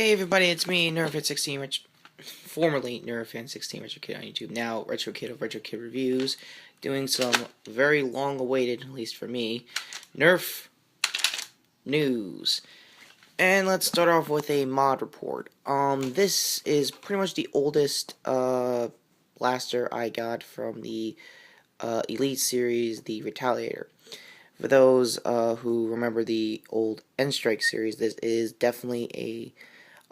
Hey everybody, it's me, Nerf at 16, formerly Nerf and 16 Retro Kid on YouTube, now Retro Kid of Retro Kid Reviews, doing some very long-awaited, at least for me, Nerf news. And let's start off with a mod report. This is pretty much the oldest blaster I got from the Elite series, the Retaliator. For those who remember the old N-Strike series, this is definitely a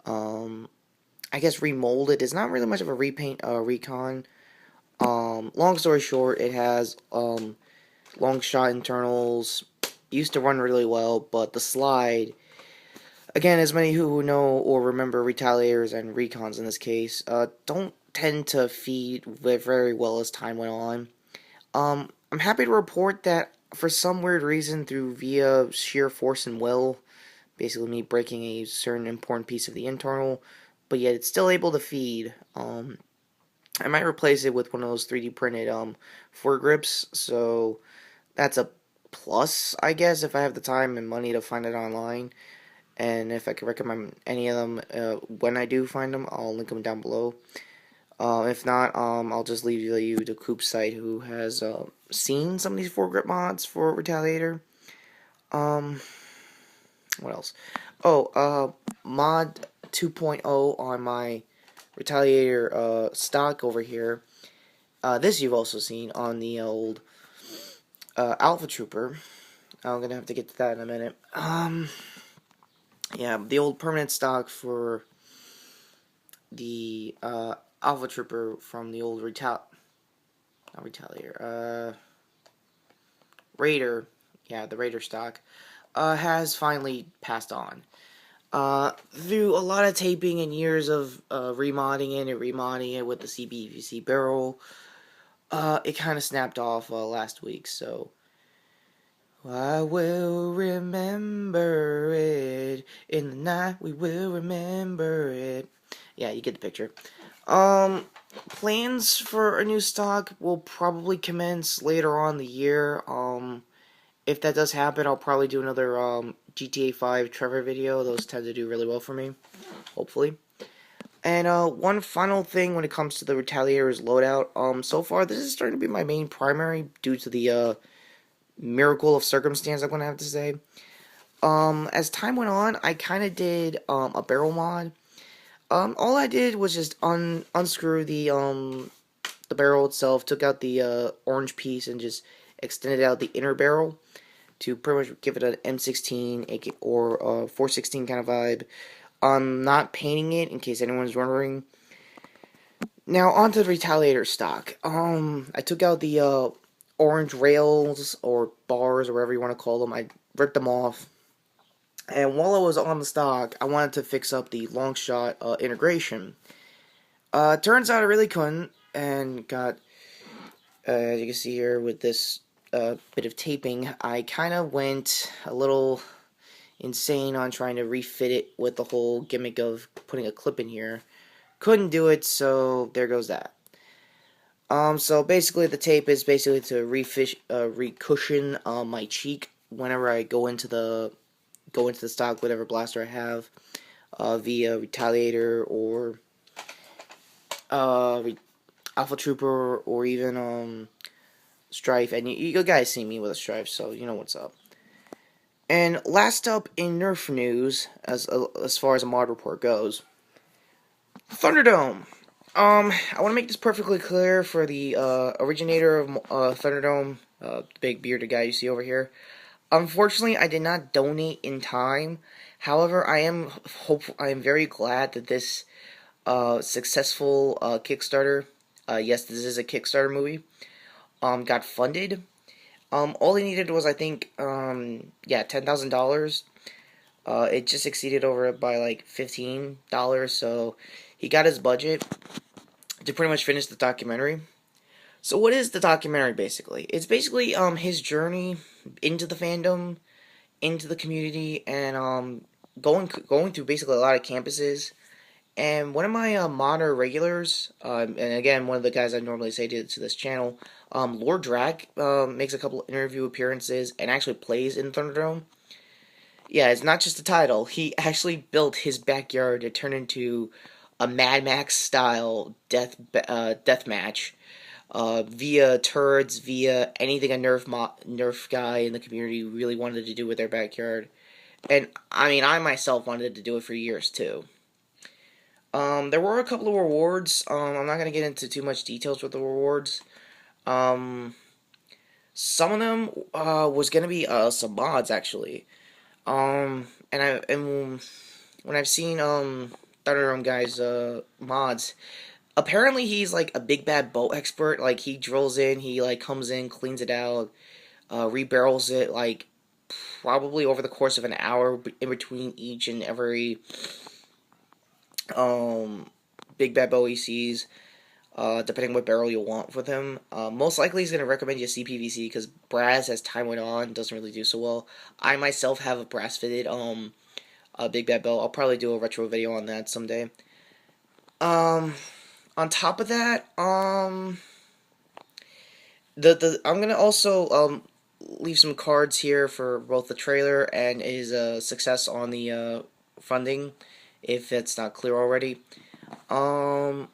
I guess remolded. It's not really much of a repaint, recon. Long story short, it has long shot internals. Used to run really well, but the slide, again, as many who know or remember retaliators and recons in this case, don't tend to feed very well as time went on. I'm happy to report that for some weird reason, via sheer force and will, basically me breaking a certain important piece of the internal, but yet it's still able to feed. I might replace it with one of those 3D printed foregrips, so that's a plus, I guess, if I have the time and money to find it online. And if I can recommend any of them when I do find them, I'll link them down below. If not, I'll just leave you to Coop's site, who has seen some of these foregrip mods for Retaliator. What else? Oh, mod 2.0 on my Retaliator stock over here. This you've also seen on the old Alpha Trooper. I'm gonna have to get to that in a minute. Yeah, the old permanent stock for the Alpha Trooper from the old Raider. Yeah, the Raider stock has finally passed on. Through a lot of taping and years of remodding it with the CBVC barrel, it kind of snapped off last week, so I will remember it. In the night we will remember it. Yeah, you get the picture. Plans for a new stock will probably commence later on in the year. If that does happen, I'll probably do another GTA 5 Trevor video. Those tend to do really well for me, hopefully. And one final thing when it comes to the Retaliator's loadout. So far, this is starting to be my main primary due to the miracle of circumstance, I'm going to have to say. As time went on, I kind of did a barrel mod. All I did was just unscrew the barrel itself, took out the orange piece, and just extended out the inner barrel to pretty much give it an M16 or 416 kind of vibe. I'm not painting it, in case anyone's wondering. Now, onto the Retaliator stock. I took out the orange rails, or bars, or whatever you want to call them. I ripped them off. And while I was on the stock, I wanted to fix up the long shot integration. Turns out I really couldn't, and got, as you can see here with this bit of taping, I kind of went a little insane on trying to refit it with the whole gimmick of putting a clip in here. Couldn't do it, so there goes that. So basically the tape is basically to re-cushion my cheek whenever I go into the stock, whatever blaster I have, via Retaliator or Alpha Trooper, or even Strife. And you guys see me with a Strife, so you know what's up. And last up in Nerf news, as far as a mod report goes, Thunderdome. I want to make this perfectly clear for the originator of Thunderdome, the big bearded guy you see over here. Unfortunately, I did not donate in time. However, I am very glad that this successful Kickstarter, yes, this is a Kickstarter movie, got funded. All he needed was, I think, $10,000. It just exceeded over it by like $15, so he got his budget to pretty much finish the documentary. So what is the documentary, basically? It's basically his journey into the fandom, into the community, and going through basically a lot of campuses. And one of my modder regulars, and again, one of the guys I normally say to this channel, Lord Drac, makes a couple interview appearances and actually plays in Thunderdome. Yeah, it's not just a title. He actually built his backyard to turn into a Mad Max style death match via turds, via anything a Nerf guy in the community really wanted to do with their backyard. And I mean, I myself wanted to do it for years too. There were a couple of rewards. I'm not gonna get into too much details with the rewards. Um, some of them was gonna be some mods actually. And when I've seen Thunderdome guys mods, apparently he's like a big bad boat expert. Like he drills in, he like comes in, cleans it out, rebarrels it like probably over the course of an hour in between each and every um big bad boat he sees. Depending what barrel you want with him. Most likely he's going to recommend you CPVC because brass, as time went on, doesn't really do so well. I myself have a brass fitted big bad bow. I'll probably do a retro video on that someday. Um, on top of that, the I'm gonna also leave some cards here for both the trailer and his success on the funding, if it's not clear already. Um,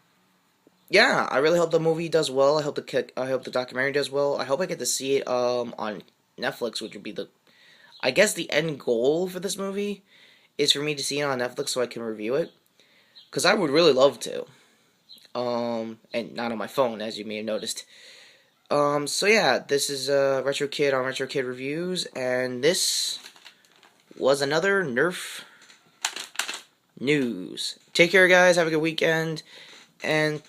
yeah, I really hope the movie does well. I hope the documentary does well. I hope I get to see it on Netflix, which would be the I guess the end goal for this movie is for me to see it on Netflix so I can review it. Because I would really love to. And not on my phone, as you may have noticed. So yeah, this is Retro Kid on Retro Kid Reviews, and this was another Nerf news. Take care, guys. Have a good weekend. And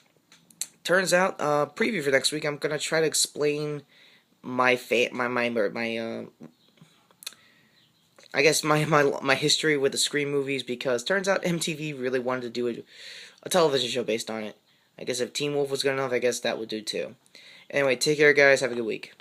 turns out, preview for next week, I'm gonna try to explain my I guess my history with the Scream movies, because turns out MTV really wanted to do a television show based on it. I guess if Teen Wolf was good enough, I guess that would do too. Anyway, take care, guys. Have a good week.